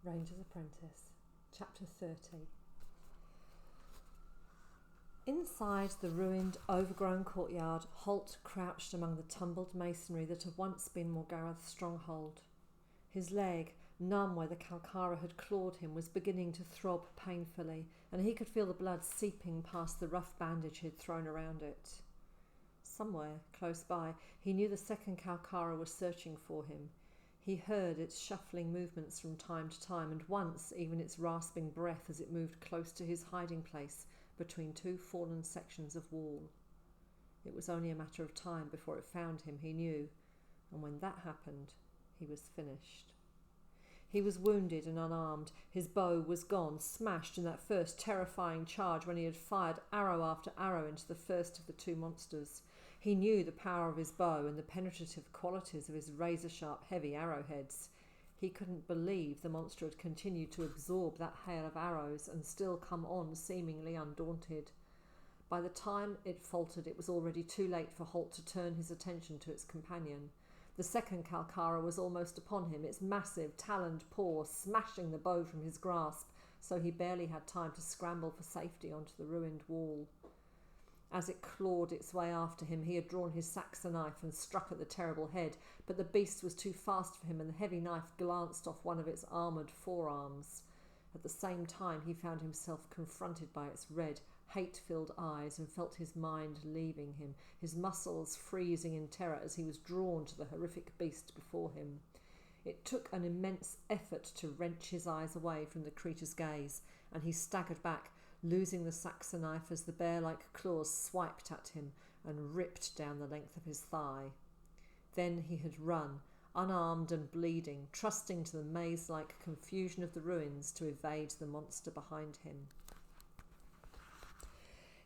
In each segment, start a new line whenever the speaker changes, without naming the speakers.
Ranger's Apprentice, Chapter 30. Inside the ruined, overgrown courtyard, Halt crouched among the tumbled masonry that had once been Morgarath's stronghold. His leg, numb where the Kalkara had clawed him, was beginning to throb painfully, and he could feel the blood seeping past the rough bandage he had thrown around it. Somewhere, close by, he knew the second Kalkara was searching for him. He heard its shuffling movements from time to time, and once even its rasping breath as it moved close to his hiding place between two fallen sections of wall. It was only a matter of time before it found him, he knew, and when that happened, he was finished. He was wounded and unarmed. His bow was gone, smashed in that first terrifying charge when he had fired arrow after arrow into the first of the two monsters. He knew the power of his bow and the penetrative qualities of his razor-sharp, heavy arrowheads. He couldn't believe the monster had continued to absorb that hail of arrows and still come on seemingly undaunted. By the time it faltered, it was already too late for Halt to turn his attention to its companion. The second Kalkara was almost upon him, its massive, taloned paw smashing the bow from his grasp, so he barely had time to scramble for safety onto the ruined wall. As it clawed its way after him, he had drawn his Saxon knife and struck at the terrible head, but the beast was too fast for him, and the heavy knife glanced off one of its armoured forearms. At the same time, he found himself confronted by its red, hate-filled eyes and felt his mind leaving him, his muscles freezing in terror as he was drawn to the horrific beast before him. It took an immense effort to wrench his eyes away from the creature's gaze, and he staggered back, losing the Saxon knife as the bear-like claws swiped at him and ripped down the length of his thigh. Then he had run, unarmed and bleeding, trusting to the maze-like confusion of the ruins to evade the monster behind him.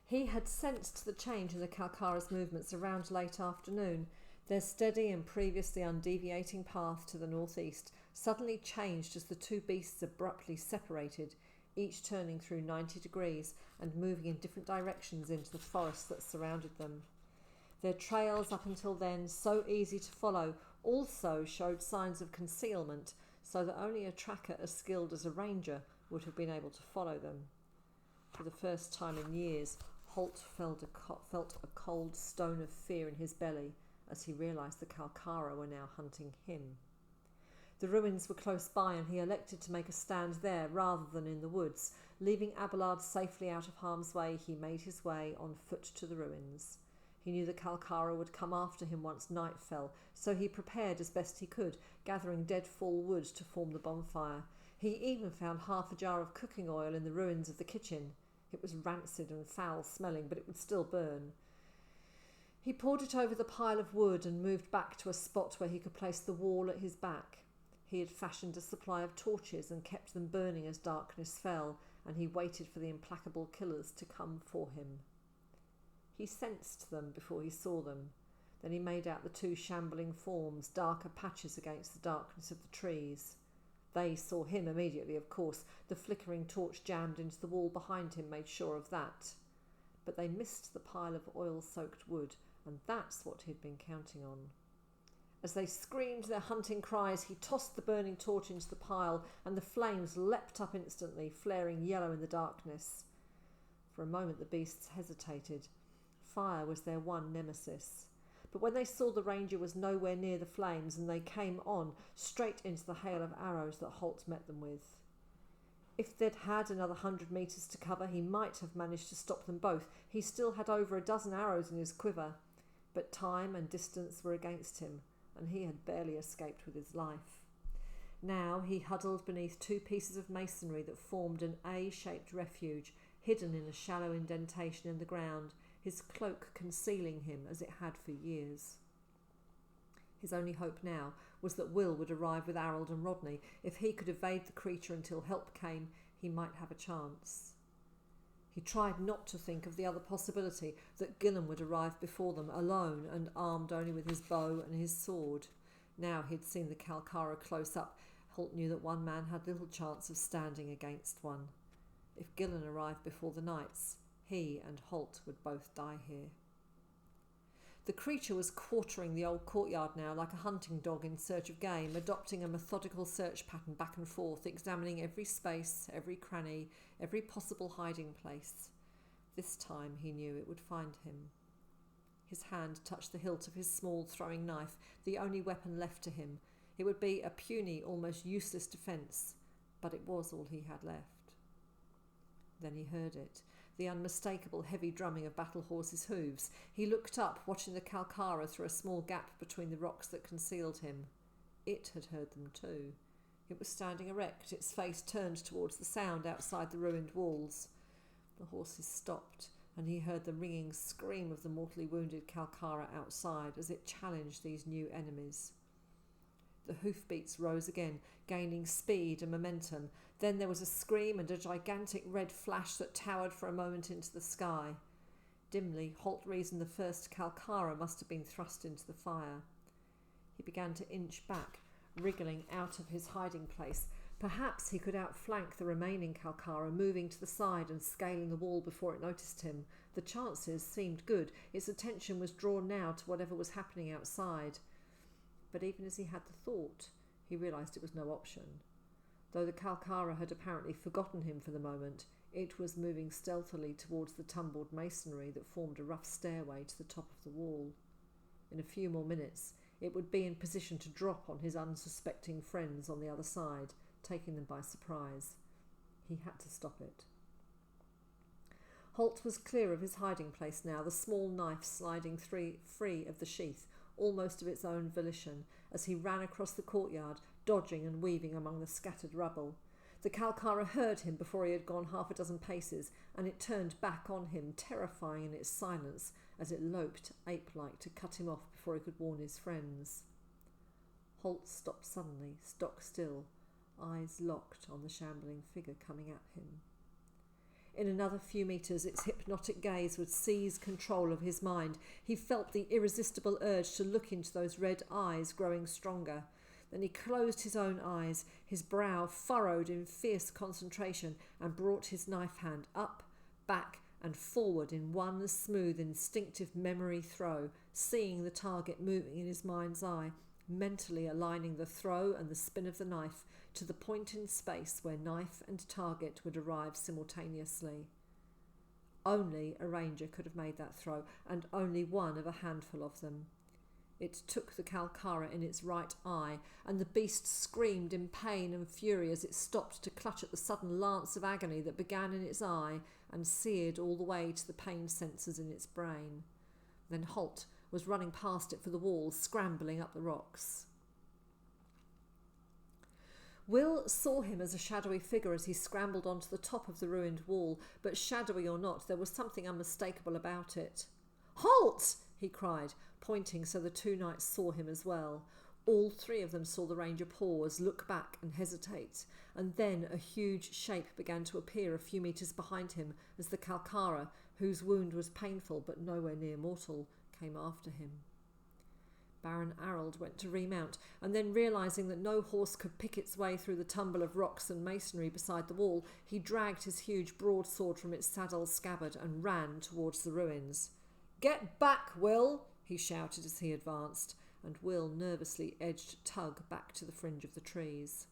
He had sensed the change in the Kalkara's movements around late afternoon. Their steady and previously undeviating path to the northeast suddenly changed as the two beasts abruptly separated, each turning through 90 degrees and moving in different directions into the forest that surrounded them. Their trails up until then, so easy to follow, also showed signs of concealment, so that only a tracker as skilled as a ranger would have been able to follow them. For the first time in years, Halt felt a cold stone of fear in his belly as he realised the Kalkara were now hunting him. The ruins were close by, and he elected to make a stand there rather than in the woods. Leaving Abelard safely out of harm's way, he made his way on foot to the ruins. He knew the Kalkara would come after him once night fell, so he prepared as best he could, gathering dead-fall wood to form the bonfire. He even found half a jar of cooking oil in the ruins of the kitchen. It was rancid and foul-smelling, but it would still burn. He poured it over the pile of wood and moved back to a spot where he could place the wall at his back. He had fashioned a supply of torches and kept them burning as darkness fell, and he waited for the implacable killers to come for him. He sensed them before he saw them. Then he made out the two shambling forms, darker patches against the darkness of the trees. They saw him immediately, of course. The flickering torch jammed into the wall behind him made sure of that. But they missed the pile of oil-soaked wood, and that's what he'd been counting on. As they screamed their hunting cries, he tossed the burning torch into the pile, and the flames leapt up instantly, flaring yellow in the darkness. For a moment the beasts hesitated. Fire was their one nemesis. But when they saw the ranger was nowhere near the flames, and they came on, straight into the hail of arrows that Halt met them with. If they'd had another 100 metres to cover, he might have managed to stop them both. He still had over a dozen arrows in his quiver. But time and distance were against him, and he had barely escaped with his life. Now he huddled beneath two pieces of masonry that formed an A-shaped refuge, hidden in a shallow indentation in the ground, his cloak concealing him as it had for years. His only hope now was that Will would arrive with Arald and Rodney. If he could evade the creature until help came, he might have a chance. He tried not to think of the other possibility, that Gilan would arrive before them, alone and armed only with his bow and his sword. Now he'd seen the Kalkara close up, Halt knew that one man had little chance of standing against one. If Gilan arrived before the knights, he and Halt would both die here. The creature was quartering the old courtyard now like a hunting dog in search of game, adopting a methodical search pattern back and forth, examining every space, every cranny, every possible hiding place. This time he knew it would find him. His hand touched the hilt of his small throwing knife, the only weapon left to him. It would be a puny, almost useless defence, but it was all he had left. Then he heard it, the unmistakable heavy drumming of battle horses' hooves. He looked up, watching the Kalkara through a small gap between the rocks that concealed him. It had heard them too. It was standing erect, its face turned towards the sound outside the ruined walls. The horses stopped, and he heard the ringing scream of the mortally wounded Kalkara outside as it challenged these new enemies. The hoofbeats rose again, gaining speed and momentum. Then there was a scream and a gigantic red flash that towered for a moment into the sky. Dimly, Halt reasoned the first Kalkara must have been thrust into the fire. He began to inch back, wriggling out of his hiding place. Perhaps he could outflank the remaining Kalkara, moving to the side and scaling the wall before it noticed him. The chances seemed good. Its attention was drawn now to whatever was happening outside. But even as he had the thought, he realised it was no option. Though the Kalkara had apparently forgotten him for the moment, it was moving stealthily towards the tumbled masonry that formed a rough stairway to the top of the wall. In a few more minutes, it would be in position to drop on his unsuspecting friends on the other side, taking them by surprise. He had to stop it. Halt was clear of his hiding place now, the small knife sliding free of the sheath, almost of its own volition, as he ran across the courtyard, dodging and weaving among the scattered rubble. The Kalkara heard him before he had gone half a dozen paces, and it turned back on him, terrifying in its silence, as it loped ape-like to cut him off before he could warn his friends. Halt stopped suddenly, stock still, eyes locked on the shambling figure coming at him. In another few metres, its hypnotic gaze would seize control of his mind. He felt the irresistible urge to look into those red eyes growing stronger. Then he closed his own eyes, his brow furrowed in fierce concentration, and brought his knife hand up, back, and forward in one smooth, instinctive memory throw, seeing the target moving in his mind's eye, mentally aligning the throw and the spin of the knife to the point in space where knife and target would arrive simultaneously. Only a ranger could have made that throw, and only one of a handful of them. It took the Kalkara in its right eye, and the beast screamed in pain and fury as it stopped to clutch at the sudden lance of agony that began in its eye and seared all the way to the pain sensors in its brain. Then Halt was running past it for the wall, scrambling up the rocks. Will saw him as a shadowy figure as he scrambled onto the top of the ruined wall, but shadowy or not, there was something unmistakable about it. "Halt!" he cried, pointing so the two knights saw him as well. All three of them saw the ranger pause, look back and hesitate, and then a huge shape began to appear a few metres behind him as the Kalkara, whose wound was painful but nowhere near mortal, came after him. Baron Arald went to remount, and then realising that no horse could pick its way through the tumble of rocks and masonry beside the wall, he dragged his huge broadsword from its saddle scabbard and ran towards the ruins. "Get back, Will!" he shouted as he advanced, and Will nervously edged Tug back to the fringe of the trees.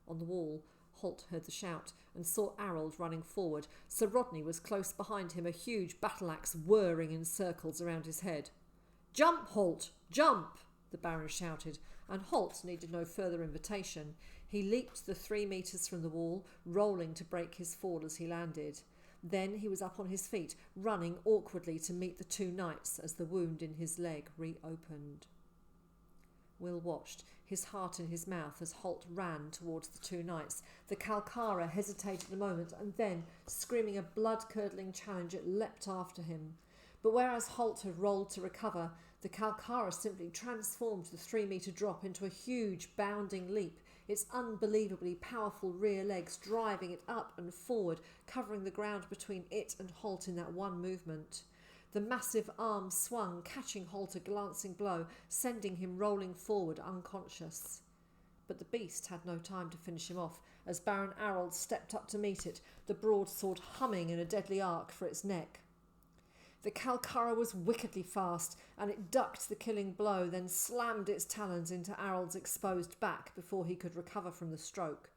On the wall, Halt heard the shout and saw Arald running forward. Sir Rodney was close behind him, a huge battle-axe whirring in circles around his head. "Jump, Halt! Jump!" the Baron shouted, and Halt needed no further invitation. He leaped the 3 metres from the wall, rolling to break his fall as he landed. Then he was up on his feet, running awkwardly to meet the two knights as the wound in his leg reopened. Will watched, his heart in his mouth, as Halt ran towards the two knights. The Kalkara hesitated a moment, and then, screaming a blood-curdling challenge, it leapt after him. But whereas Halt had rolled to recover, the Kalkara simply transformed the 3-metre drop into a huge bounding leap, its unbelievably powerful rear legs driving it up and forward, covering the ground between it and Halt in that one movement. The massive arm swung, catching Halt a glancing blow, sending him rolling forward unconscious. But the beast had no time to finish him off, as Baron Arald stepped up to meet it, the broadsword humming in a deadly arc for its neck. The Kalkara was wickedly fast, and it ducked the killing blow, then slammed its talons into Arald's exposed back before he could recover from the stroke.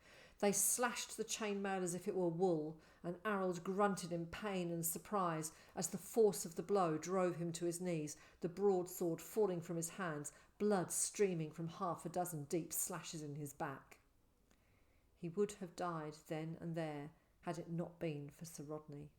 They slashed the chainmail as if it were wool, and Arald grunted in pain and surprise as the force of the blow drove him to his knees, the broadsword falling from his hands, blood streaming from half a dozen deep slashes in his back. He would have died then and there had it not been for Sir Rodney.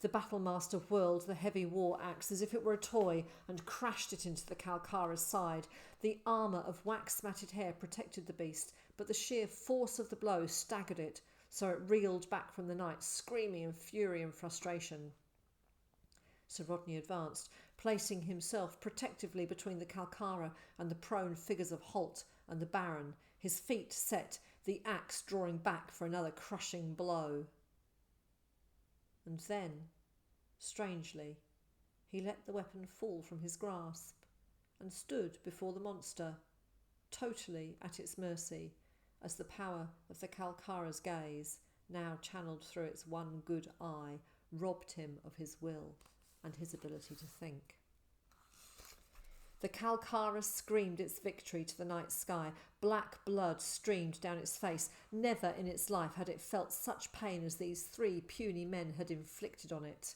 The battlemaster whirled the heavy war axe as if it were a toy and crashed it into the Kalkara's side. The armour of wax-matted hair protected the beast, but the sheer force of the blow staggered it, so it reeled back from the knight, screaming in fury and frustration. Sir Rodney advanced, placing himself protectively between the Kalkara and the prone figures of Halt and the Baron, his feet set, the axe drawing back for another crushing blow. And then, strangely, he let the weapon fall from his grasp and stood before the monster, totally at its mercy, as the power of the Kalkara's gaze, now channelled through its one good eye, robbed him of his will and his ability to think. The Kalkara screamed its victory to the night sky. Black blood streamed down its face. Never in its life had it felt such pain as these three puny men had inflicted on it.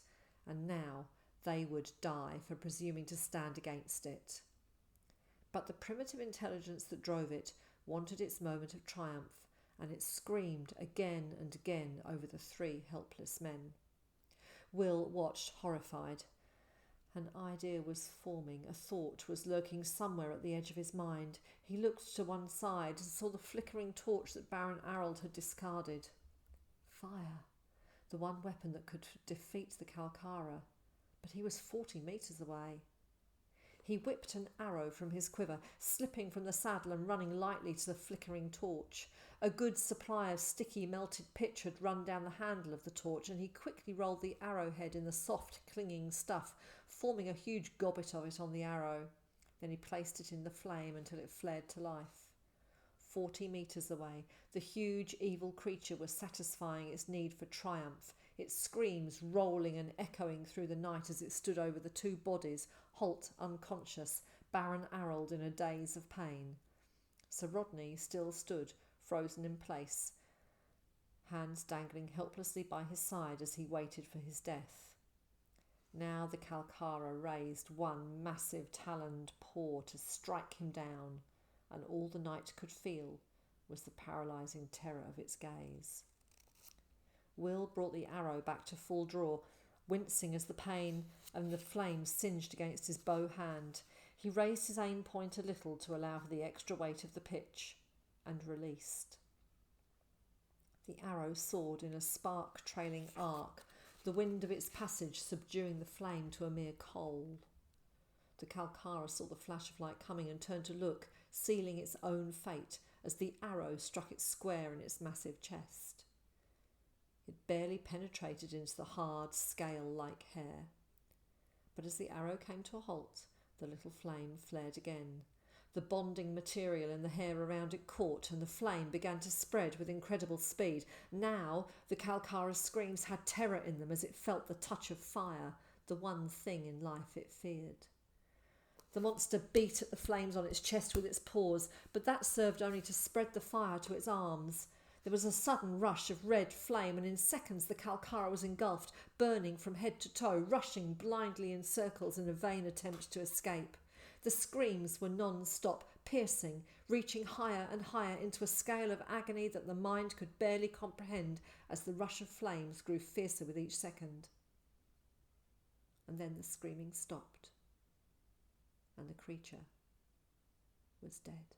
And now they would die for presuming to stand against it. But the primitive intelligence that drove it wanted its moment of triumph, and it screamed again and again over the three helpless men. Will watched horrified. An idea was forming, a thought was lurking somewhere at the edge of his mind. He looked to one side and saw the flickering torch that Baron Arald had discarded. Fire, the one weapon that could defeat the Kalkara, but he was 40 metres away. He whipped an arrow from his quiver, slipping from the saddle and running lightly to the flickering torch. A good supply of sticky melted pitch had run down the handle of the torch, and he quickly rolled the arrowhead in the soft, clinging stuff, forming a huge gobbet of it on the arrow. Then he placed it in the flame until it flared to life. 40 metres away, the huge evil creature was satisfying its need for triumph, its screams rolling and echoing through the night as it stood over the two bodies, Halt unconscious, Baron Arald in a daze of pain. Sir Rodney still stood, frozen in place, hands dangling helplessly by his side as he waited for his death. Now the Kalkara raised one massive taloned paw to strike him down, and all the knight could feel was the paralysing terror of its gaze. Will brought the arrow back to full draw, wincing as the pain and the flame singed against his bow hand. He raised his aim point a little to allow for the extra weight of the pitch, and released. The arrow soared in a spark-trailing arc, the wind of its passage subduing the flame to a mere coal. The Kalkara saw the flash of light coming and turned to look, sealing its own fate as the arrow struck it square in its massive chest. It barely penetrated into the hard, scale-like hair. But as the arrow came to a halt, the little flame flared again. The bonding material in the hair around it caught, and the flame began to spread with incredible speed. Now the Kalkara's screams had terror in them as it felt the touch of fire, the one thing in life it feared. The monster beat at the flames on its chest with its paws, but that served only to spread the fire to its arms. There was a sudden rush of red flame, and in seconds the Kalkara was engulfed, burning from head to toe, rushing blindly in circles in a vain attempt to escape. The screams were non-stop, piercing, reaching higher and higher into a scale of agony that the mind could barely comprehend as the rush of flames grew fiercer with each second. And then the screaming stopped, and the creature was dead.